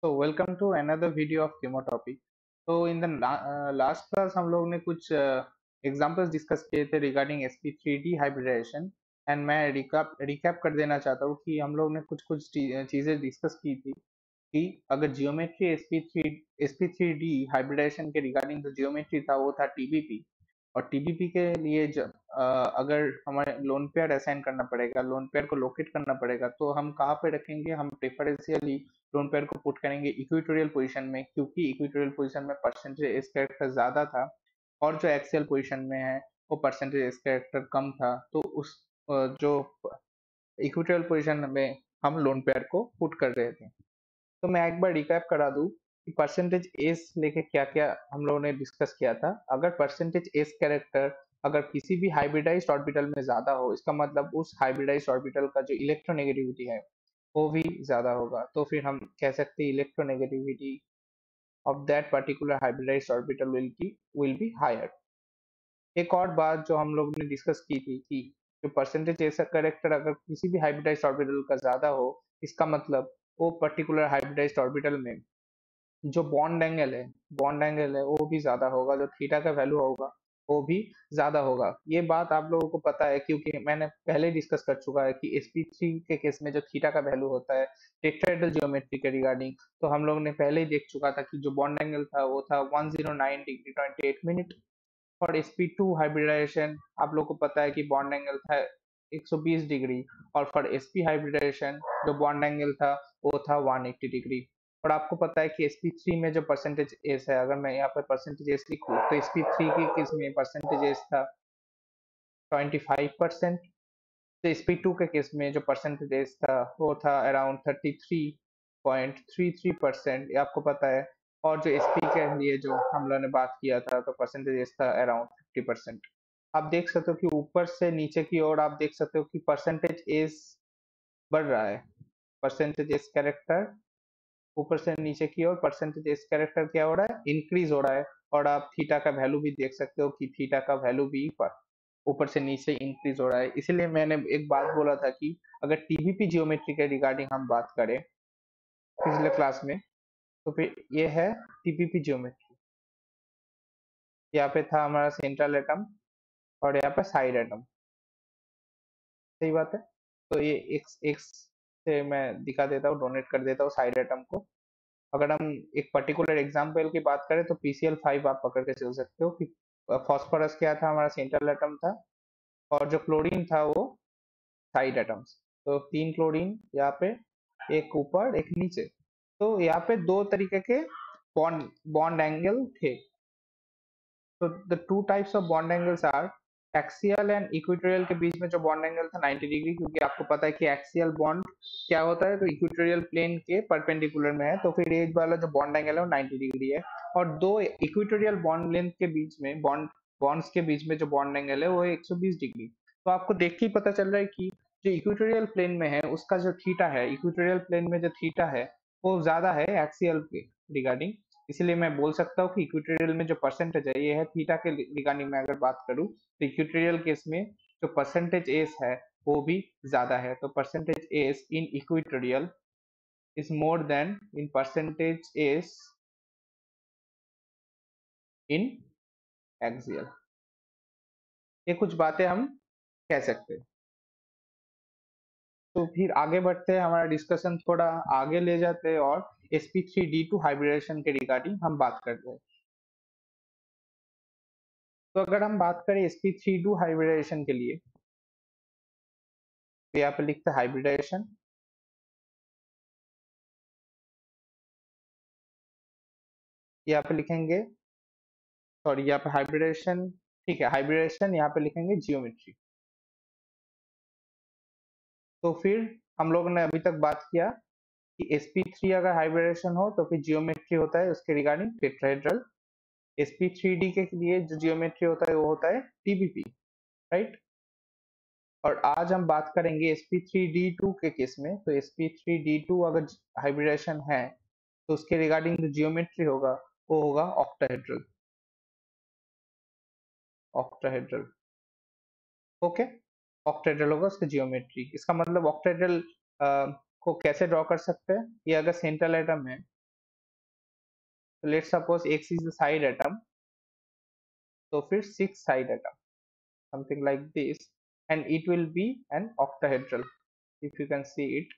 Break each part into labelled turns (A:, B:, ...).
A: So welcome to another video of chemotopy. So in the last class हम लोग ने कुछ एग्जांपल्स डिस्कस किए थे रिगार्डिंग sp3d हाइब्रिडाइजेशन एंड मैं रिकैप कर देना चाहता हूँ कि हम लोग ने कुछ चीजें डिस्कस की थी कि अगर जियोमेट्री sp3d हाइब्रिडाइजेशन के रिगार्डिंग जो जियोमेट्री था वो था tbp और टीबीपी के लिए अगर हमें लोन पेयर असाइन करना पड़ेगा, लोन पेयर को लोकेट करना पड़ेगा, तो हम कहाँ पे रखेंगे? हम प्रेफरेंशियली लोन पेयर को पुट करेंगे इक्वेटोरियल पोजीशन में, क्योंकि इक्वेटोरियल पोजीशन में परसेंटेज एस कैरेक्टर ज्यादा था और जो एक्सियल पोजीशन में है वो परसेंटेज एस कैरेक्टर कम था। तो उस जो इक्वेटोरियल पोजीशन में हम लोन पेयर को पुट कर रहे थे। तो मैं एक बार रिकैप करा दूं कि परसेंटेज एस लेके क्या क्या हम लोगों ने डिस्कस किया था। अगर परसेंटेज एस कैरेक्टर अगर किसी भी हाइब्रिडाइज्ड ऑर्बिटल में ज्यादा हो, इसका मतलब उस हाइब्रिडाइज्ड ऑर्बिटल का जो इलेक्ट्रोनेगेटिविटी है वो भी ज्यादा होगा, तो फिर हम कह सकते हैं electronegativity of that particular hybridized orbital will be higher. एक और बात जो हम लोग ने डिस्कस की थी कि जो परसेंटेज ऐसा कैरेक्टर अगर किसी भी हाइब्रिडाइज्ड ऑर्बिटल का ज्यादा हो, इसका मतलब वो पर्टिकुलर हाइब्रिडाइज्ड ऑर्बिटल में जो बॉन्ड एंगल है वो भी ज्यादा होगा, जो थीटा का वैल्यू होगा वो भी ज्यादा होगा। ये बात आप लोगों को पता है क्योंकि मैंने पहले डिस्कस कर चुका है कि sp3 के केस में जो थीटा का वैल्यू होता है टेट्राहेड्रल ज्योमेट्री के रिगार्डिंग, तो हम लोग ने पहले ही देख चुका था कि जो बॉन्ड एंगल था वो था 109 डिग्री 28 मिनट। और sp2 हाइब्रिडाइजेशन आप लोग को पता है कि बॉन्ड एंगल था 120 डिग्री, और फॉर sp हाइब्रिडाइजेशन जो बॉन्ड एंगल था वो था 180 डिग्री। और आपको पता है कि sp3 में जो परसेंटेज एस है, अगर मैं यहाँ पर परसेंटेज एस लिखूँ तो sp3 की केस में परसेंटेज एस था 25%। तो sp2 के केस में जो परसेंटेज एस था वो था अराउंड 33.33%, ये आपको पता है। और जो sp के लिए जो हम लोगों ने बात किया था तो परसेंटेज एस था अराउंड 50%। आप देख सकते हो कि ऊपर से नीचे की ओर आप देख सकते हो कि परसेंटेज एस बढ़ रहा है। परसेंटेज एस कैरेक्टर ऊपर से नीचे की ओर परसेंटेज एस कैरेक्टर क्या हो रहा है? इंक्रीज हो रहा है। और आप थीटा का वैल्यू भी देख सकते हो कि थीटा का वैल्यू भी ऊपर से नीचे इंक्रीज हो रहा है। इसीलिए मैंने एक बात बोला था कि अगर टीबीपी जियोमेट्री के रिगार्डिंग हम बात करें पिछले क्लास में, तो फिर ये है टीबीपी जियोमेट्री। यहाँ पे था हमारा सेंट्रल एटम और यहाँ पे साइड एटम, सही बात है। तो ये एक्स एक्स से मैं दिखा देता हूँ, डोनेट कर देता हूँ साइड एटम को। अगर हम एक पर्टिकुलर एग्जाम्पल की बात करें तो PCl5 आप पकड़ के चल सकते हो कि फॉस्फोरस क्या था? हमारा सेंट्रल एटम था और जो क्लोरीन था वो साइड एटम्स। तो 3 क्लोरीन यहाँ पे, एक ऊपर एक नीचे। तो यहाँ पे दो तरीके के बॉन्ड बॉन्ड एंगल थे। तो the two types of bond angles are axial and equatorial के बीच में जो बॉन्ड एंगल था 90 डिग्री, क्योंकि आपको पता है कि एक्सियल बॉन्ड क्या होता है तो इक्वेटोरियल प्लेन के परपेंडिकुलर में है, तो फिर ये वाला जो बॉन्ड एंगल है वो 90 डिग्री है। और दो इक्वेटोरियल बॉन्ड लेंथ के बीच में बॉन्ड्स के बीच में जो बॉन्ड एंगल है वो है 120 डिग्री। तो आपको देख के ही पता चल रहा है कि जो इक्वेटोरियल प्लेन में है उसका जो थीटा है, इक्वेटोरियल प्लेन में जो थीटा है वो ज्यादा है एक्सियल के रिगार्डिंग। इसलिए मैं बोल सकता हूँ कि इक्वेटोरियल में जो परसेंटेज है ये है थीटा के रिगार्डिंग में अगर बात करूँ तो इक्वेटोरियल केस में जो परसेंटेज एस है वो भी ज्यादा है। तो percentage S in equatorial is more then in percentage S in axial. ये कुछ बातें हम कह सकते हैं। तो फिर आगे बढ़ते हैं, हमारा डिस्कशन थोड़ा आगे ले जाते हैं और sp3d2 हाइब्रिडेशन के रिगार्डिंग हम बात करते हैं। तो अगर हम बात करें sp3d2 हाइब्रिडेशन के लिए, तो यहाँ पे लिखते हैं हाइब्रिडाइजेशन। यहाँ पे लिखेंगे, सॉरी यहाँ पे हाइब्रिडेशन, ठीक है हाइब्रिडेशन, यहाँ पे लिखेंगे जियोमेट्री। तो फिर हम लोग ने अभी तक बात किया कि sp3 अगर हाइब्रिडेशन हो तो फिर जियोमेट्री होता है उसके रिगार्डिंग टेट्राहेड्रल। sp3d के लिए जो जियोमेट्री होता है वो होता है tbp, राइट। और आज हम बात करेंगे sp3d2 के केस में। तो sp3d2 अगर हाइब्रिडेशन है तो उसके रिगार्डिंग जो जियोमेट्री होगा वो होगा ऑक्टाहेड्रल। Octahedral, okay. ऑक्टाहेड्रल होगा उसका जियोमेट्री। इसका मतलब ऑक्टाहेड्रल को कैसे ड्रॉ कर सकते हैं? ये अगर सेंट्रल एटम है तो let's suppose x is the side atom, तो फिर 6 side atom, something like this, and it will be an octahedral. If you can see it,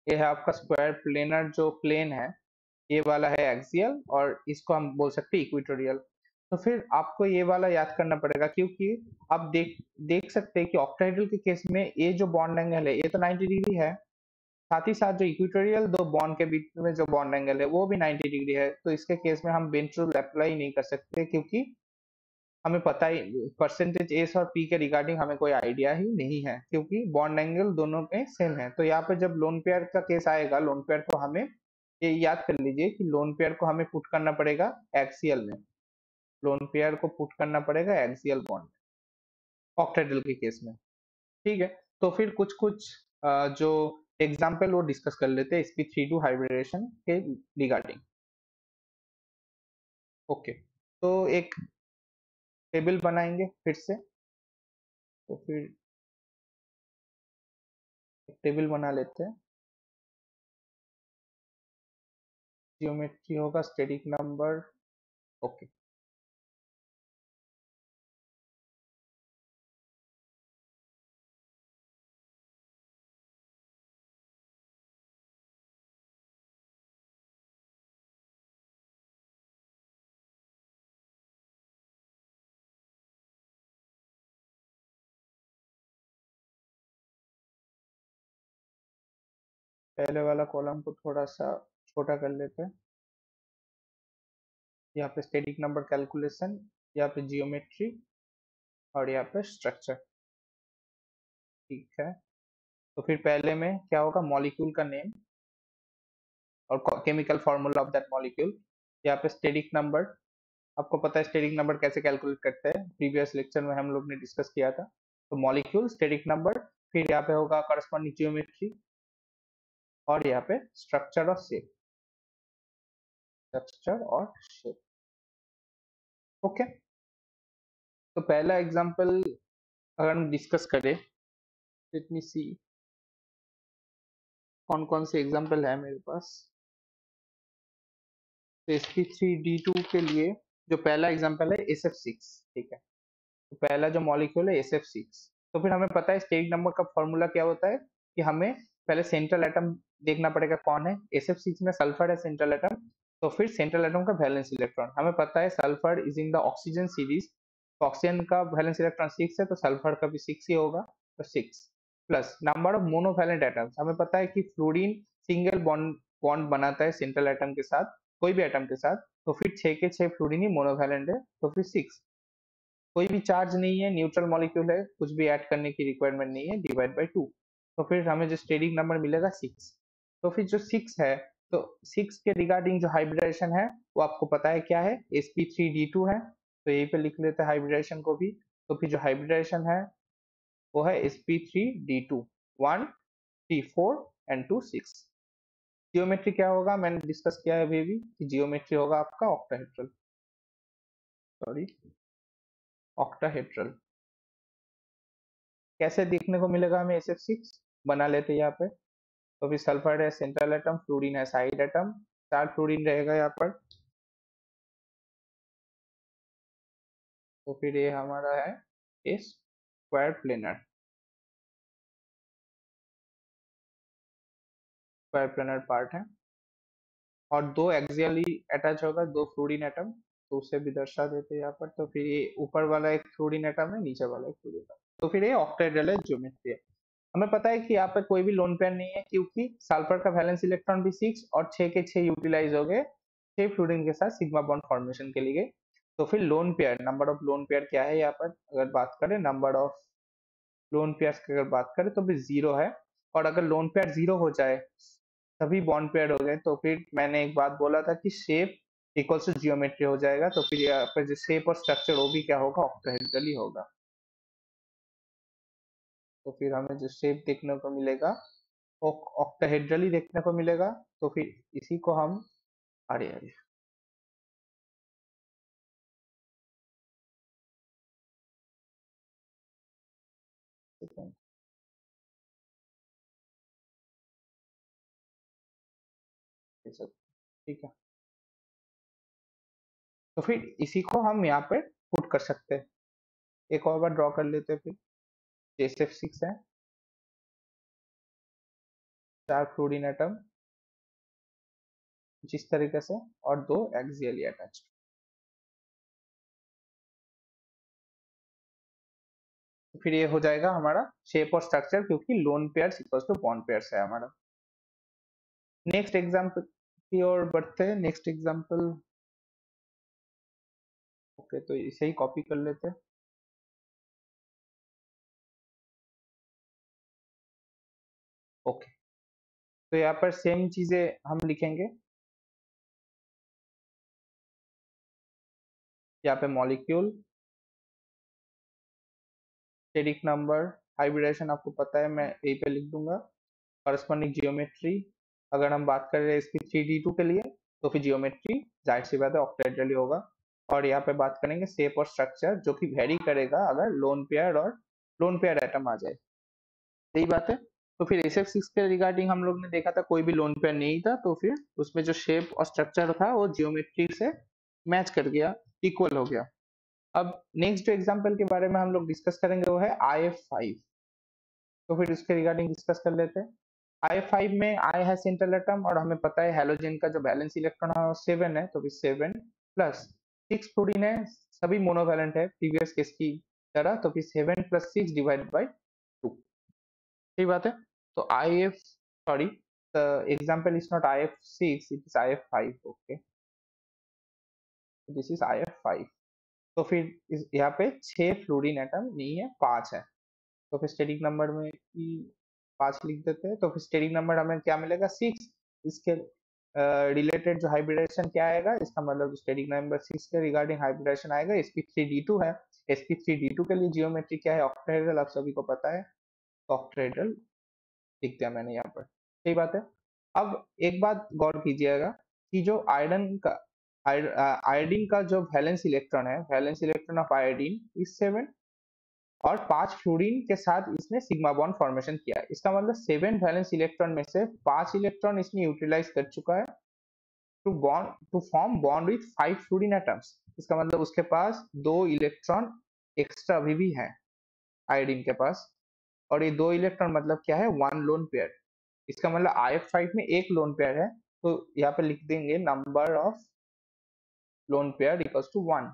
A: ये है आपका स्क्वायर प्लेनर जो प्लेन है, ये वाला है एक्सियल, और इसको हम बोल सकते हैं इक्वेटोरियल। तो फिर आपको ये वाला याद करना पड़ेगा, क्योंकि आप देख देख सकते हैं कि ऑक्टाहेड्रल के केस में ये जो बॉन्ड एंगल है ये तो 90 डिग्री है, साथ ही साथ जो इक्वेटोरियल दो बॉन्ड के बीच में जो बॉन्ड एंगल है वो भी 90 डिग्री है। तो इसके केस में हम बेंच रूल अप्लाई नहीं कर सकते, क्योंकि हमें पता ही परसेंटेज एस और पी के रिगार्डिंग हमें कोई आइडिया ही नहीं है, क्योंकि बॉन्ड एंगल दोनों में सेम है। तो यहाँ पे जब लोन पेयर का केस आएगा, लोन पेयर को हमें ये याद कर लीजिए कि लोन पेयर को हमें पुट करना पड़ेगा एक्सियल में, लोन पेयर को पुट करना पड़ेगा एक्सियल बॉन्ड ऑक्टेड्रल के केस में। ठीक है, तो फिर कुछ कुछ जो एग्जाम्पल वो डिस्कस कर लेते हैं sp3 हाइब्रिडेशन के रिगार्डिंग। ओके, तो एक टेबल बनाएंगे फिर से, तो फिर एक टेबल बना लेते हैं। जियोमेट्री होगा स्टेटिक नंबर। ओके, पहले वाला कॉलम को थोड़ा सा छोटा कर लेते हैं। यहाँ पे स्टेटिक नंबर कैलकुलेशन, यहाँ पे जियोमेट्री, और यहाँ पे स्ट्रक्चर। ठीक है, तो फिर पहले में क्या होगा, मॉलिक्यूल का नेम और chemical formula of that molecule. यहाँ पे स्टेटिक नंबर, आपको पता है स्टेटिक नंबर कैसे कैलकुलेट करते हैं, प्रीवियस लेक्चर में हम लोग ने डिस्कस किया था। तो मॉलिक्यूल, स्टेटिक नंबर, फिर यहाँ पे होगा करस्पॉन्डिंग जियोमेट्री, और यहाँ पे स्ट्रक्चर और शेप, स्ट्रक्चर और शेप। ओके, तो पहला एग्जांपल अगर हम डिस्कस करें, लेट मी सी कौन कौन से एग्जांपल है मेरे पास। तो sp3d2 के लिए जो पहला एग्जांपल है SF6। ठीक है, तो पहला जो मॉलिक्यूल है SF6। तो फिर हमें पता है स्टेटिक नंबर का फॉर्मूला क्या होता है, कि हमें पहले सेंट्रल एटम देखना पड़ेगा कौन है। SF6 में सल्फर है सेंट्रल एटम, तो फिर सेंट्रल एटम का वैलेंस इलेक्ट्रॉन हमें पता है, sulphur is in the oxygen series, तो ऑक्सीजन का वैलेंस इलेक्ट्रॉन 6 है, तो सल्फर का भी 6 ही होगा। तो 6 plus number of monovalent atoms, हमें पता है कि फ्लोरीन सिंगल बॉन्ड बॉन्ड बनाता है सेंट्रल एटम के साथ, कोई भी एटम के साथ, तो फिर 6 के 6 फ्लोरीन ही मोनोवैलेंट है, तो फिर 6। कोई भी चार्ज नहीं है, न्यूट्रल मॉलिक्यूल है, कुछ भी ऐड करने की रिक्वायरमेंट नहीं है, डिवाइड बाय 2। तो फिर हमें जो स्टेरिक नंबर मिलेगा 6। तो फिर जो 6 है, तो 6 के रिगार्डिंग जो हाइब्रिडेशन है वो आपको पता है क्या है, sp3d2 है, तो यहीं पे लिख लेते हैं हाइब्रिडेशन को भी। तो फिर जो हाइब्रिडेशन है वो है sp3d2, 1 3 4 एंड 2 6। जियोमेट्री क्या होगा, मैंने डिस्कस किया है अभी भी, कि जियोमेट्री होगा आपका ऑक्टाहेड्रल, सॉरी ऑक्टाहेड्रल। कैसे देखने को मिलेगा हमें SF6, बना लेते हैं यहाँ पे। तो फिर सल्फर है सेंट्रल एटम, फ्लोरीन है साइड एटम, 4 फ्लोरीन रहेगा यहाँ पर। तो फिर ये हमारा है इस square planar, square planar part है, और दो एक्सियली अटैच होगा, दो फ्लोरीन एटम, तो उसे भी दर्शा देते हैं यहाँ पर। तो फिर ये ऊपर वाला एक फ्लोरीन एटम है, नीचे वाला एक फ्लोरीन एटम, तो फिर ये ऑक्टाहेड्रल है, ज्योमेट्री है। हमें पता है कि यहाँ पे कोई भी लोन पेयर नहीं है, क्योंकि सल्फर का वैलेंस इलेक्ट्रॉन भी 6 और 6 के 6 यूटिलाइज हो गए 6 फ्लोरीन के साथ सिग्मा बॉन्ड फॉर्मेशन के लिए। तो फिर lone pair, number of lone pair क्या है यहाँ पर, अगर बात करें नंबर ऑफ लोन पेयर की अगर बात करें तो भी 0 है। और अगर लोन पेयर 0 हो जाए, सभी बॉन्ड पेयर हो गए, तो फिर मैंने एक बात बोला था कि शेप इक्वल्स टू जियोमेट्री हो जाएगा। तो फिर यहाँ पर जो शेप और स्ट्रक्चर वो भी क्या होगा, ऑक्टाहेड्रल ही होगा। तो फिर हमें जो शेप देखने को मिलेगा वो ऑक्टाहेड्रल ही देखने को मिलेगा। तो फिर इसी को हम, अरे अरे सेकंड, ठीक है, तो फिर इसी को हम यहाँ पे पुट कर सकते हैं। एक और बार ड्रॉ कर लेते हैं फिर। JSF6 है, 4 फ्लोरीन एटम जिस तरीके से, और 2 एक्सियली अटैच्ड। फिर ये हो जाएगा हमारा शेप और स्ट्रक्चर, क्योंकि lone pairs equals to bond pairs है हमारा। नेक्स्ट एग्जांपल की ओर बढ़ते हैं। नेक्स्ट एग्जांपल, ओके, तो इसे ही कॉपी कर लेते हैं। ओके, तो यहाँ पर सेम चीजें हम लिखेंगे। यहाँ पे मॉलिक्यूल, स्टेरिक नंबर, हाइब्रिडेशन आपको पता है, मैं यहीं पे लिख दूंगा। करस्पॉन्डिंग जियोमेट्री, अगर हम बात कर रहे हैं sp3d2 के लिए, तो फिर जियोमेट्री जाहिर सी बात है ऑक्टेड्रल ही होगा। और यहाँ पे बात करेंगे शेप और स्ट्रक्चर, जो कि वेरी करेगा अगर लोन पेयर एटम आ जाए। सही बात है। तो फिर SF6 के रिगार्डिंग हम लोग ने देखा था कोई भी लोन पेयर नहीं था, तो फिर उसमें जो शेप और स्ट्रक्चर था वो जियोमेट्री से मैच कर गया, इक्वल हो गया। अब नेक्स्ट जो एग्जांपल के बारे में हम लोग डिस्कस करेंगे वो है IF5। तो फिर इसके रिगार्डिंग डिस्कस कर लेते हैं। I5 में I है सेंट्रल एटम, और हमें पता है हेलोजन का जो बैलेंस इलेक्ट्रॉन है वो 7 है, तो फिर 7 प्लस 6 फ्लोरीन है, सभी मोनोवैलेंट है प्रीवियस केस की तरह, तो फिर 7 प्लस 6 डिवाइड बाई 2। सही बात है। तो IF, sorry, the example is not IF6, it is IF5। Okay, this is IF5। तो फिर यहाँ पे 6 फ्लोरीन एटम नहीं है, 5 है। तो फिर स्टेरिक नंबर में ही 5 लिख देते हैं, तो फिर स्टेरिक नंबर हमें क्या मिलेगा, 6। इसके रिलेटेड जो हाइब्रिडेशन क्या आएगा, इसका मतलब स्टेरिक नंबर 6 के रिगार्डिंग हाइब्रिडेशन आएगा sp3d2 है। sp3d2 के लिए जियोमेट्री क्या है, ऑक्टाहेड्रल, आप सभी को पता है, ऑक्टाहेड्रल लिख दिया मैंने यहाँ पर। सही बात है। अब एक बात गौर कीजिएगा कि जो आयोडीन का जो वैलेंस इलेक्ट्रॉन है, valence electron of iodine is 7, और 5 फ्लोरीन के साथ इसने सिग्मा बॉन्ड फॉर्मेशन किया है। इसका मतलब 7 वैलेंस इलेक्ट्रॉन में से 5 इलेक्ट्रॉन इसने यूटिलाइज कर चुका है to form bond with 5 fluorine atoms. इसका मतलब उसके पास 2 इलेक्ट्रॉन एक्स्ट्रा अभी भी है आयोडीन के पास, और ये 2 इलेक्ट्रॉन मतलब क्या है, 1 लोन पेयर। इसका मतलब IF5 में एक लोन पेयर है, तो यहाँ पे लिख देंगे number of lone pair equals to 1।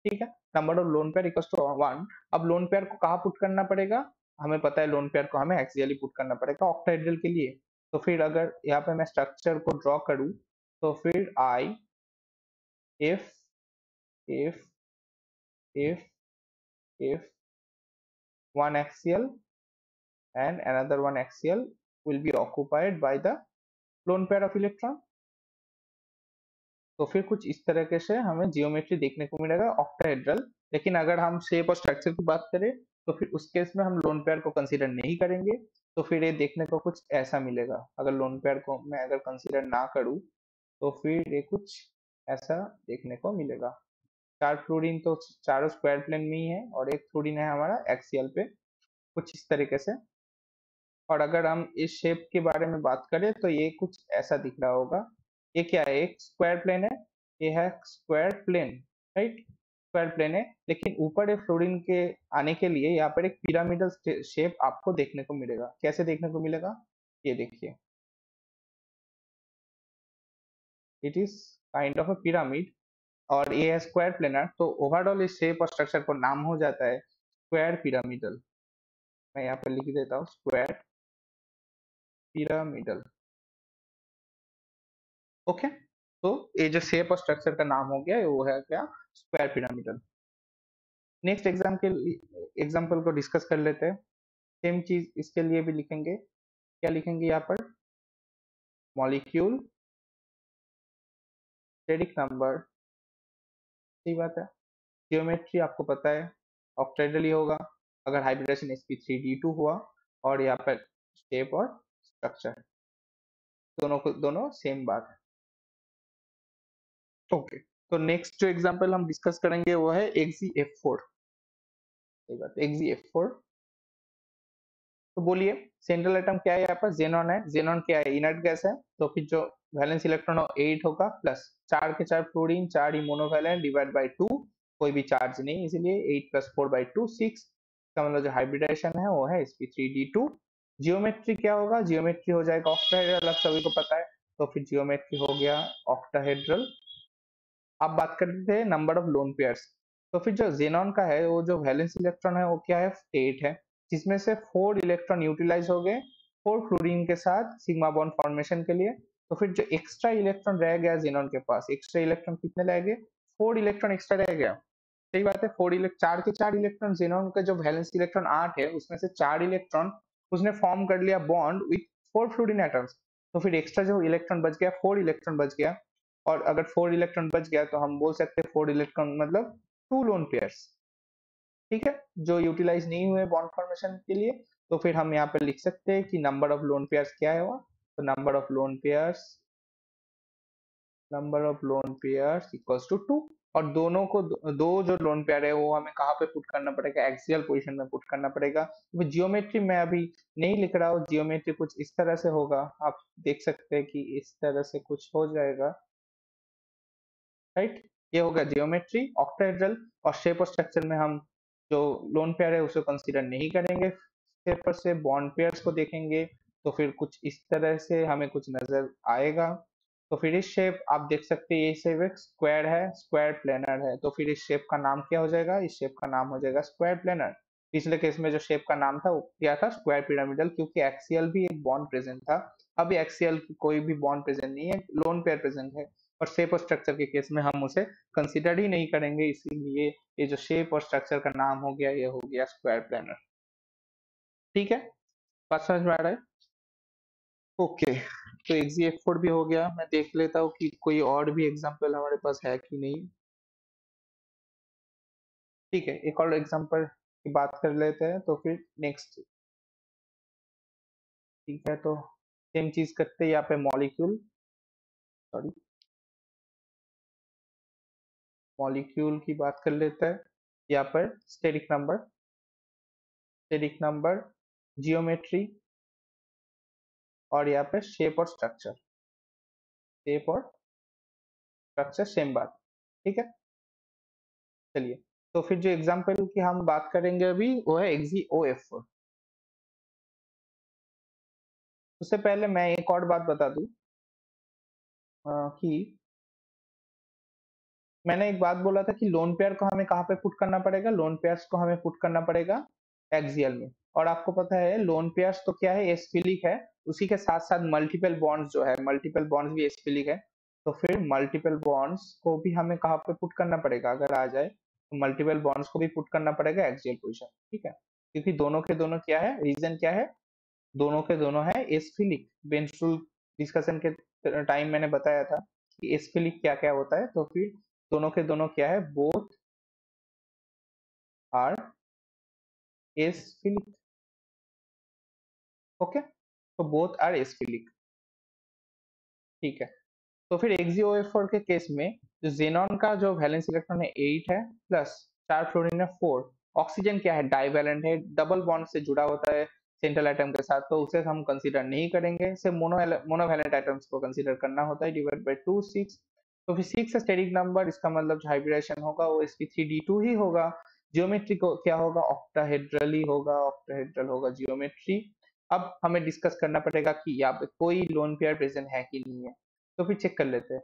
A: ठीक है, number of lone pair equals to 1। अब लोन पेयर को कहाँ पुट करना पड़ेगा, हमें पता है लोन पेयर को हमें एक्सियली पुट करना पड़ेगा ऑक्टाहेड्रल के लिए। तो फिर अगर यहाँ पे मैं स्ट्रक्चर को ड्रॉ करूँ, तो फिर I if if if if one axial and another one axial will be occupied by the lone pair of electron, तो फिर कुछ इस तरीके से हमें जियोमेट्री देखने को मिलेगा ऑक्टाहेड्रल। लेकिन अगर हम शेप और स्ट्रक्चर की बात करें, तो फिर उस केस में हम लोन पेयर को कंसीडर नहीं करेंगे, तो फिर ये देखने को कुछ ऐसा मिलेगा। अगर लोन पेयर को मैं अगर कंसीडर ना करूँ, तो फिर ये कुछ ऐसा देखने को मिलेगा। 4 फ्लोरीन तो चारों स्क्वायर प्लेन में ही है, और एक फ्लोरीन है हमारा एक्सियल पे, कुछ इस तरीके से। और अगर हम इस शेप के बारे में बात करें, तो ये कुछ ऐसा दिख रहा होगा। ये क्या है, एक स्क्वायर प्लेन है, ये है square plane, right, square plane है। लेकिन ऊपर एक फ्लोरीन के आने के लिए यहाँ पर एक पिरामिडल शेप आपको देखने को मिलेगा। कैसे देखने को मिलेगा, ये देखिए, it is kind of a pyramid, और ये है स्क्वायर प्लेनर। तो ओवरऑल इस शेप और स्ट्रक्चर को नाम हो जाता है स्क्वायर पिरामिडल। मैं यहाँ पे लिख देता हूँ स्क्वायर पिरामिडल। ओके, तो ये जो शेप और स्ट्रक्चर का नाम हो गया वो है क्या, स्क्वायर पिरामिडल। नेक्स्ट एग्जाम्पल को डिस्कस कर लेते हैं। सेम चीज इसके लिए भी लिखेंगे। क्या लिखेंगे यहाँ पर, मॉलिक्यूल, स्टेरिक नंबर, सही बात है, जियोमेट्री आपको पता है ऑक्टेड्रल ही होगा अगर हाइब्रिडेशन sp3d2 हुआ, और यहाँ पर शेप और स्ट्रक्चर दोनों सेम बात है। ओके, तो नेक्स्ट जो एग्जांपल हम डिस्कस करेंगे वो है XeF4। सही बात है, XeF4। तो बोलिए सेंट्रल एटम क्या है, यहाँ पर जेनॉन है। जेनॉन क्या है, इनर्ट गैस है, तो फिर जो वैलेंस इलेक्ट्रॉन 8 होगा, प्लस 4 के 4 fluorine, 4 he monovalent, divide by 2, कोई भी चार्ज नहीं, इसीलिए 8 प्लस 4 बाई 2 6। इसका मतलब जो हाइब्रिडाइजेशन है वो है sp3d2। जियोमेट्री क्या होगा, जियोमेट्री हो जाएगा ऑक्टाहेड्रल, अब सभी को पता है, तो फिर जियोमेट्री हो गया ऑक्टाहेड्रल। अब बात करते हैं नंबर ऑफ लोन पेयर्स। तो फिर जो जेनॉन का है, वो जो वैलेंस इलेक्ट्रॉन है वो क्या है, 8 है, जिसमें से 4 इलेक्ट्रॉन यूटिलाइज हो गए 4 फ्लोरीन के साथ सिग्मा बॉन्ड फॉर्मेशन के लिए। तो फिर जो एक्स्ट्रा इलेक्ट्रॉन रह गया जेनॉन के पास, एक्स्ट्रा इलेक्ट्रॉन कितने रह गए, 4 इलेक्ट्रॉन एक्स्ट्रा रह गया। सही बात है, 4 के 4 इलेक्ट्रॉन, जेनॉन का जो वैलेंस इलेक्ट्रॉन 8 है, उसमें से 4 इलेक्ट्रॉन उसने फॉर्म कर लिया बॉन्ड विथ 4 फ्लोरीन एटम्स। तो फिर एक्स्ट्रा जो इलेक्ट्रॉन बच गया, 4 इलेक्ट्रॉन बच गया। और अगर 4 इलेक्ट्रॉन बच गया तो हम बोल सकते हैं 4 इलेक्ट्रॉन मतलब 2 लोन पेयर्स, ठीक है, जो यूटिलाइज नहीं हुए बॉन्ड फॉर्मेशन के लिए। तो फिर हम यहाँ पे लिख सकते हैं कि नंबर ऑफ लोन पेयर्स क्या है, तो number of lone pairs equals to 2। और दोनों को दो जो लोन पेयर है वो हमें कहाँ पे पुट करना पड़ेगा, एक्सियल पोजीशन में पुट करना पड़ेगा। तो जियोमेट्री मैं अभी नहीं लिख रहा हूँ, जियोमेट्री कुछ इस तरह से होगा, आप देख सकते हैं कि इस तरह से कुछ हो जाएगा, राइट। ये होगा जियोमेट्री ऑक्टाहेड्रल। और शेप और स्ट्रक्चर में हम जो लोन पेयर है उसे कंसीडर नहीं करेंगे, पेपर से बॉन्ड पेयर्स को देखेंगे। तो फिर कुछ इस तरह से हमें कुछ नजर आएगा। तो फिर इस शेप आप देख सकते हैं, ये शेप एक स्क्वायर है, स्क्वायर प्लेनर है, तो फिर इस शेप का नाम क्या हो जाएगा, इस शेप का नाम हो जाएगा स्क्वायर प्लेनर। पिछले केस में जो शेप का नाम था वो क्या था, स्क्वायर पिरामिडल, क्योंकि एक्सियल भी एक बॉन्ड प्रेजेंट था। अभी एक्सियल कोई भी बॉन्ड प्रेजेंट नहीं है, लोन पेयर प्रेजेंट है। और शेप और स्ट्रक्चर के केस में हम उसे कंसिडर ही नहीं करेंगे, इसीलिए ये जो शेप और स्ट्रक्चर का नाम हो गया, ये हो गया स्क्वायर प्लेनर। ठीक है, बात समझ में आ रहा है? ओके, तो एक्जी भी हो गया। मैं देख लेता हूँ कि कोई और भी एग्जांपल हमारे पास है कि नहीं। ठीक है, एक और एग्जांपल की बात कर लेते हैं, तो फिर नेक्स्ट। ठीक है, तो सेम चीज करते हैं यहाँ पे, मॉलिक्यूल, सॉरी, मॉलिक्यूल की बात कर लेते हैं। यहाँ पर स्टेरिक नंबर, जियोमेट्री, और यहाँ पे शेप और स्ट्रक्चर सेम बात। ठीक है, चलिए। तो फिर जो एग्जांपल की हम बात करेंगे अभी वो है XeOF। उससे पहले मैं एक और बात बता दूं, कि मैंने एक बात बोला था कि लोन पेयर को हमें कहाँ पे पुट करना पड़ेगा, लोन पेयर्स को हमें पुट करना पड़ेगा एक्सियल में। और आपको पता है लोन पेयर्स तो क्या है, एस्फिलिक है, उसी के साथ साथ मल्टीपल बॉन्ड्स जो है, मल्टीपल बॉन्ड्स भी एस्फिलिक है। तो फिर मल्टीपल बॉन्ड्स को भी हमें कहाँ पे पुट करना पड़ेगा, अगर आ जाए तो मल्टीपल बॉन्ड्स को भी पुट करना पड़ेगा एक्सियल पोजिशन। ठीक है, क्योंकि दोनों के दोनों क्या है, रीजन क्या है, दोनों के दोनों है एस्फिलिक। बेंचटूल डिस्कशन के टाइम मैंने बताया था कि एस्फिलिक क्या क्या होता है। तो फिर दोनों के दोनों क्या है, बोथ आर एस्फिलिक। ओके, तो बोथ आर एस्फिलिक। ठीक है, तो फिर एक्जीओएफ के केस में जो जेनॉन का जो वैलेंस इलेक्ट्रॉन है 8 है, प्लस 4 फ्लोरीन है 4। ऑक्सीजन क्या है, डाइवैलेंट है, डबल बॉन्ड से जुड़ा होता है सेंट्रल एटम के साथ, तो उसे हम कंसीडर नहीं करेंगे, सिर्फ मोनोवैलेंट एटम्स को कंसीडर करना होता है, डिवाइड बाय 2 6। तो फिर 6 स्टेरिक नंबर, इसका मतलब जो हाइब्रिडाइजेशन होगा वो sp3d2 ही होगा। जियोमेट्री को क्या होगा, ऑक्टाहेड्रल ही होगा, ऑक्टाहेड्रल होगा जियोमेट्री। अब हमें डिस्कस करना पड़ेगा कि यहाँ पे कोई लोन पेयर प्रेजेंट है कि नहीं है। तो फिर चेक कर लेते हैं,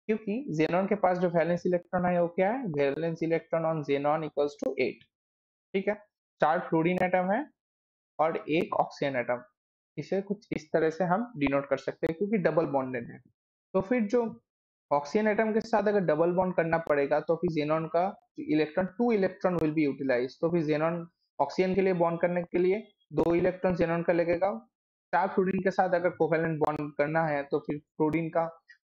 A: क्योंकि जेनॉन के पास जो वैलेंस इलेक्ट्रॉन है वो क्या है, valence electron on xenon equals to 8। ठीक है, 4 फ्लोरीन एटम है और एक ऑक्सीजन एटम, इसे कुछ इस तरह से हम डिनोट कर सकते हैं, क्योंकि डबल बॉन्डेड है। तो फिर जो ऑक्सीजन एटम के साथ अगर डबल बॉन्ड करना पड़ेगा, तो फिर जेनॉन का electron 2 electron will be utilize. तो फिर जेनॉन ऑक्सीजन के लिए बॉन्ड करने के लिए 2 इलेक्ट्रॉन जेनॉन का लगेगा। 4 फ्लोरीन के साथ अगर कोवेलेंट बॉन्ड करना है, तो फिर फ्लोरीन का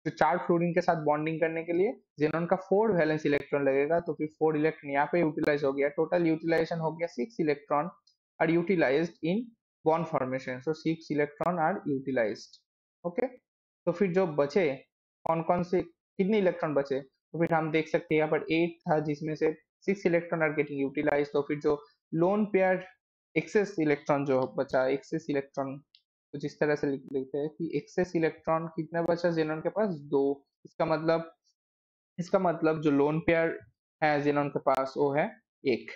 A: जो 4 फ्लोरीन के साथ बॉन्डिंग करने के लिए जेनॉन का 4 वैलेंस इलेक्ट्रॉन लगेगा। तो फिर 4 इलेक्ट्रॉन यहाँ पे यूटिलाइज हो गया, टोटल यूटिलाइजेशन हो गया 6 electron are utilized in bond formation. So 6 electron are utilized. Okay, तो फिर जो बचे कौन कौन से, कितने इलेक्ट्रॉन बचे, तो फिर हम देख सकते हैं यहाँ पर 8 था, जिसमें से 6 इलेक्ट्रॉन आर गेटिंग यूटिलाइज। तो फिर जो लोन पेयर एक्सेस इलेक्ट्रॉन जो बचा, एक्सेस इलेक्ट्रॉन कुछ इस तरह से लिख लेते हैं कि एक्सेस इलेक्ट्रॉन कितना बचा जेनॉन के पास, दो। इसका मतलब इसका मतलब जो लोन पेयर है जेनॉन के पास वो है एक।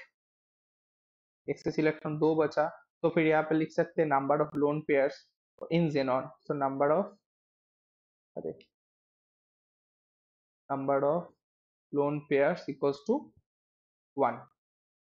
A: एक्सेस इलेक्ट्रॉन दो बचा, तो फिर यहाँ पे लिख सकते हैं number of lone pairs in xenon, तो अरे number of lone pairs equals to 1।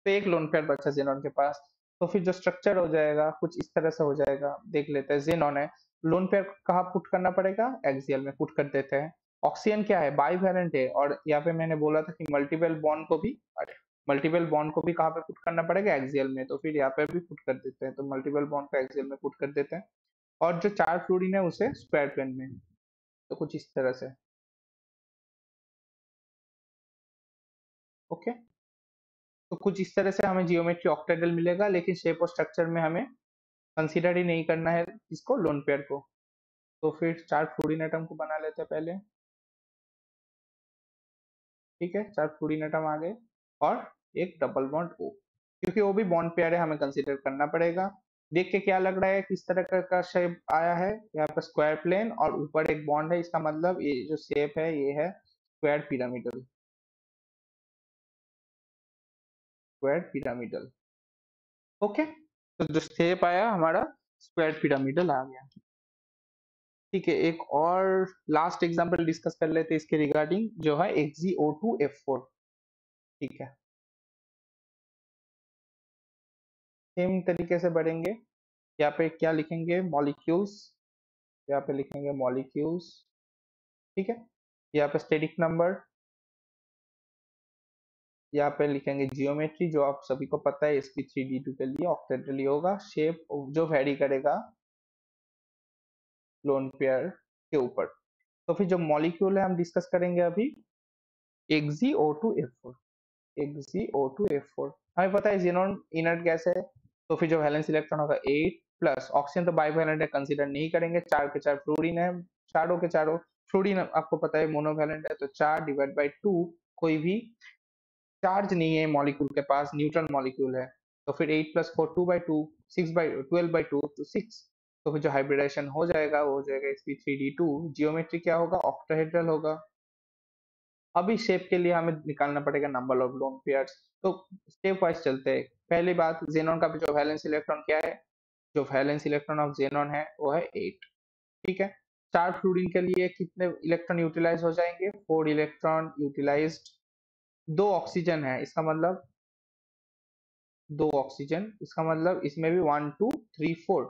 A: तो एक लोन पेयर बचा जेनॉन के पास। तो फिर जो स्ट्रक्चर हो जाएगा कुछ इस तरह से हो जाएगा, देख लेते हैं। जेनॉन है, लोन पेयर कहाँ पुट करना पड़ेगा, एक्सियल में पुट कर देते हैं। ऑक्सीजन क्या है, बाईवैलेंट है, और यहाँ पे मैंने बोला था कि मल्टीपल बॉन्ड को भी, अरे मल्टीपल बॉन्ड को भी कहाँ पे पुट करना पड़ेगा, एक्सियल में, तो फिर यहाँ पे भी पुट कर देते हैं, तो मल्टीपल बॉन्ड को एक्सियल में पुट कर देते हैं। और जो चार फ्लोरीन है उसे स्क्वायर प्लेन में, तो कुछ इस तरह से। ओके, तो कुछ इस तरह से हमें जियोमेट्री ऑक्टाहेड्रल मिलेगा, लेकिन शेप और स्ट्रक्चर में हमें कंसीडर ही नहीं करना है इसको, लोन पेयर को। तो फिर चार फ्लोरीन एटम को बना लेते हैं पहले। ठीक है, चार फ्लोरीन एटम आ गए, और एक डबल बॉन्ड ओ, क्योंकि वो भी बॉन्ड पेयर है, हमें कंसीडर करना पड़ेगा। देख के क्या लग रहा है, किस तरह का शेप आया है, यहाँ पर स्क्वायर प्लेन और ऊपर एक बॉन्ड है, इसका मतलब ये जो शेप है ये है square pyramidal. Square pyramidal. Okay, तो जो शेप आया हमारा स्क्वायर पिरामिडल आ गया। ठीक है, एक और लास्ट एग्जांपल डिस्कस कर लेते हैं इसके रिगार्डिंग, जो है XgO2F4। ठीक है, सेम तरीके से बढ़ेंगे। यहाँ पे क्या लिखेंगे, मॉलिक्यूल्स, यहाँ पे लिखेंगे मॉलिक्यूल्स। ठीक है, यहाँ पे स्टेटिक नंबर, यहाँ पे लिखेंगे जियोमेट्री, जो आप सभी को पता है sp3d2 के लिए ऑक्टेड्रल होगा। शेप जो वेरी करेगा लोन पेयर के ऊपर। तो फिर जो मॉलिक्यूल है हम डिस्कस करेंगे अभी, XgO2F4। XgO2F4, हमें पता है जेनॉन इनर्ट गैस है, तो फिर जो वैलेंस इलेक्ट्रॉन होगा 8 प्लस, ऑक्सीजन तो बाइवैलेंट है, कंसीडर नहीं करेंगे, चार के चार फ्लोरीन है, चारों के चारों फ्लोरीन आपको पता है मोनोवैलेंट है, तो 4/2, कोई भी चार्ज नहीं है मॉलिक्यूल के पास, न्यूट्रल मॉलिक्यूल है। तो फिर 8 प्लस 4 2/2, 12/2 तो 6। तो फिर जो हाइब्रिडेशन हो जाएगा वो हो जाएगा sp3d2। जियोमेट्री क्या होगा, ऑक्टाहेड्रल होगा। अभी शेप के लिए हमें निकालना पड़ेगा नंबर ऑफ लोन पेयर्स। तो स्टेप वाइज चलते हैं। पहली बात, जेनॉन का भी जो वैलेंस इलेक्ट्रॉन क्या है, जो वैलेंस इलेक्ट्रॉन ऑफ जेनॉन है वो है 8। ठीक है, चार फ्लोरीन के लिए कितने इलेक्ट्रॉन यूटिलाइज हो जाएंगे, 4 इलेक्ट्रॉन यूटिलाइज्ड। दो ऑक्सीजन है, इसका मतलब दो ऑक्सीजन, इसका मतलब इसमें भी 1 2 3 4,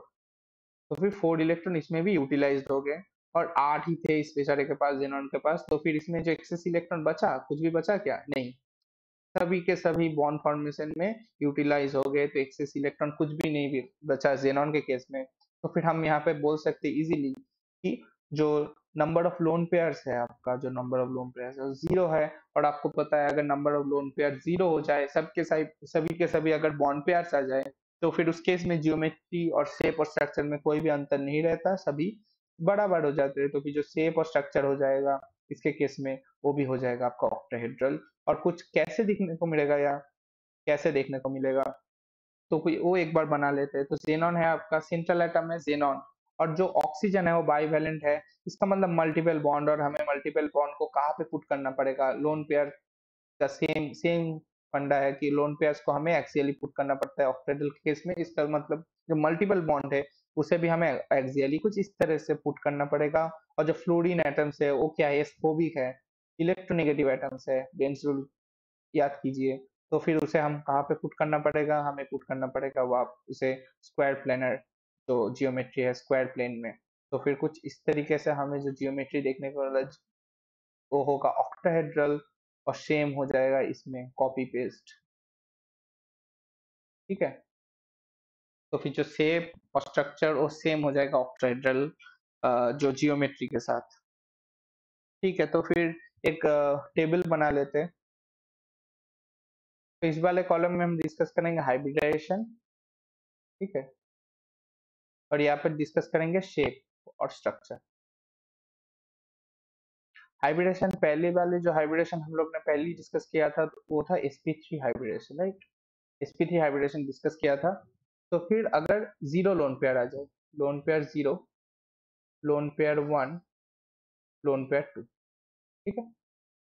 A: तो फिर 4 इलेक्ट्रॉन इसमें भी यूटिलाइज्ड हो गए। और 8 ही थे इस बेचारे के पास, जेनॉन के पास, तो फिर इसमें जो एक्सेस इलेक्ट्रॉन बचा, कुछ भी बचा क्या, नहीं, सभी के सभी बॉन्ड फॉर्मेशन में यूटिलाइज हो गए, तो एक्सेस इलेक्ट्रॉन कुछ भी नहीं भी बचा जेनॉन के केस में। तो फिर हम यहाँ पे बोल सकते हैं इजीली कि जो नंबर ऑफ लोन पेयर्स है, आपका जो नंबर ऑफ लोन पेयर्स है जीरो है। और आपको पता है अगर number of lone pair zero हो जाए, सबके सभी के सभी अगर बॉन्ड पेयर्स आ जाए, तो फिर उस केस में जियोमेट्री और शेप और स्ट्रक्चर में कोई भी अंतर नहीं रहता, सभी बराबर हो जाते हैं। तो फिर जो शेप और स्ट्रक्चर हो जाएगा इसके केस में, वो भी हो जाएगा आपका ऑक्टाहेड्रल। और कुछ कैसे दिखने को मिलेगा, या कैसे देखने को मिलेगा, तो कोई वो एक बार बना लेते हैं। तो जेनॉन है आपका, सेंट्रल एटम है जेनॉन, और जो ऑक्सीजन है वो बाईवैलेंट है, इसका मतलब मल्टीपल बॉन्ड, और हमें मल्टीपल बॉन्ड को कहाँ पे पुट करना पड़ेगा, लोन पेयर का सेम सेम फंडा है कि लोन पेयर्स को हमें एक्सियली पुट करना पड़ता है ऑक्टेड्रल के केस में। इसका मतलब जो मल्टीपल बॉन्ड है उसे भी हमें एक्सियली कुछ इस तरह से पुट करना पड़ेगा। और जो फ्लोरीन एटम्स है वो क्या है, स्फोबिक है, इलेक्ट्रोनेगेटिव एटम्स है, बेंज रूल याद कीजिए। तो फिर उसे हम कहाँ पे पुट करना पड़ेगा, हमें पुट करना पड़ेगा वो आप उसे स्क्वायर प्लेनर, जो जियोमेट्री है स्क्वायर प्लेन में। तो फिर कुछ इस तरीके से हमें जो जियोमेट्री देखने को मिला वो होगा ऑक्टाहेड्रल, और सेम हो जाएगा इसमें कॉपी पेस्ट। ठीक है, तो फिर जो शेप और स्ट्रक्चर वो सेम हो जाएगा ऑक्टाहेड्रल जो जियोमेट्री के साथ। ठीक है, तो फिर एक टेबल बना लेते हैं। तो इस वाले कॉलम में हम डिस्कस करेंगे हाइब्रिडाइजेशन। ठीक है, और यहाँ पर डिस्कस करेंगे शेप और स्ट्रक्चर। हाइब्रिडेशन, पहले वाले जो हाइब्रिडेशन हम लोग ने पहले डिस्कस किया था वो था sp3 hybridisation, right. sp3 hybridisation discuss किया था। तो फिर अगर जीरो लोन पेयर आ जाए, lone pair zero, lone pair one, lone pair two, ठीक है।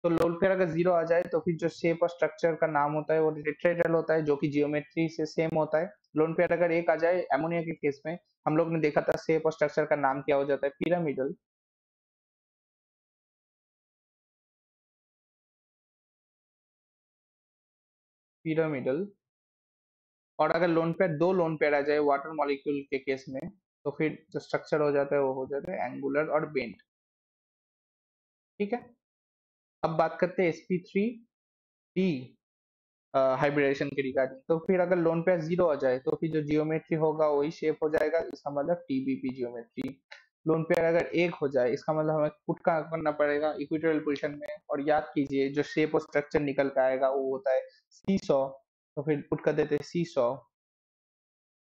A: तो लोन पेयर अगर जीरो आ जाए तो फिर जो शेप और स्ट्रक्चर का नाम होता है वो टेट्राहेड्रल होता है, जो कि जियोमेट्री से सेम होता है। लोन पेयर अगर एक आ जाए एमोनिया के केस में, हम लोग ने देखा था शेप और स्ट्रक्चर का नाम क्या हो जाता है, पिरामिडल। पिरामिडल। और अगर लोन पेयर दो लोन पेयर आ जाए वाटर मॉलिक्यूल के केस में, तो फिर जो स्ट्रक्चर हो जाता है वो हो जाता है एंगुलर और बेंट, ठीक है। अब बात करते हैं sp3d हाइब्रिडेशन के रिगार्डिंग। तो फिर अगर लोन पेयर जीरो आ जाए तो फिर जो जियोमेट्री होगा वही शेप हो जाएगा, इसका मतलब टीबीपी जियोमेट्री। लोन पेयर अगर एक हो जाए इसका मतलब हमें पुट का करना पड़ेगा इक्वेटोरियल पोजीशन में, और याद कीजिए जो शेप और स्ट्रक्चर निकल के आएगा वो होता है सी सॉ। तो फिर पुट कर देते हैं सी सॉ।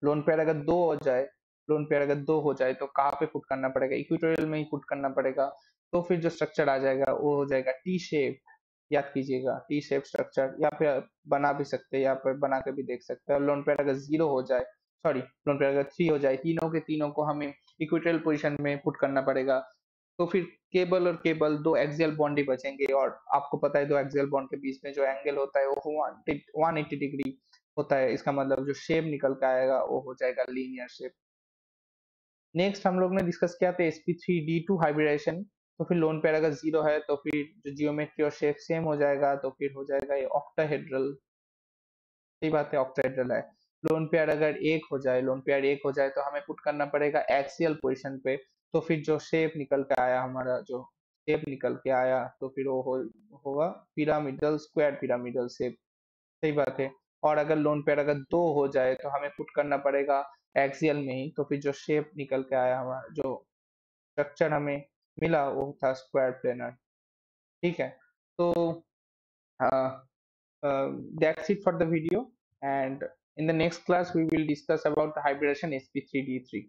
A: लोन पेयर अगर दो हो जाए, लोन पेयर अगर दो हो जाए तो कहाँ पे पुट करना पड़ेगा, इक्वेटोरियल में ही पुट करना पड़ेगा। तो फिर जो स्ट्रक्चर आ जाएगा वो हो जाएगा टी शेप। याद कीजिएगा टी शेप स्ट्रक्चर, या फिर बना भी सकते हैं, या फिर बना के भी देख सकते हैं। और लोन पेयर अगर जीरो हो जाए, सॉरी, लोन पेयर अगर थ्री हो जाए, तीनों के तीनों को हमें इक्वेटोरियल पोजीशन में पुट करना पड़ेगा। तो फिर केबल और केबल दो एक्सियल बॉन्ड ही बचेंगे, और आपको पता है दो एक्सियल बॉन्ड के बीच में जो एंगल होता है वो 180 डिग्री होता है। इसका मतलब जो शेप निकल के आएगा वो हो जाएगा लीनियर शेप। नेक्स्ट हम लोग ने डिस्कस किया था sp3d2 हाइब्रिडेशन। तो फिर लोन पेयर अगर जीरो है तो फिर जो जियोमेट्री और शेप सेम हो जाएगा, तो फिर हो जाएगा ये ऑक्टाहेड्रल। सही बात है, ऑक्टाहेड्रल है। लोन पेयर अगर एक हो जाए, लोन पेयर एक हो जाए तो हमें पुट करना पड़ेगा एक्सियल पोजीशन पे। तो फिर जो शेप निकल के आया, हमारा जो शेप निकल के आया, तो फिर वो होगा पिरामिडल, स्क्वायर पिरामिडल शेप। सही बात है। और अगर लोन पेयर अगर दो हो जाए तो हमें पुट करना पड़ेगा एक्सियल में ही। तो फिर जो शेप निकल के आया, हमारा जो स्ट्रक्चर हमें मिला वो था स्क्वायर प्लेनर, ठीक है। तो that's it for the video, and in the next class we will discuss about the hybridization sp3d3.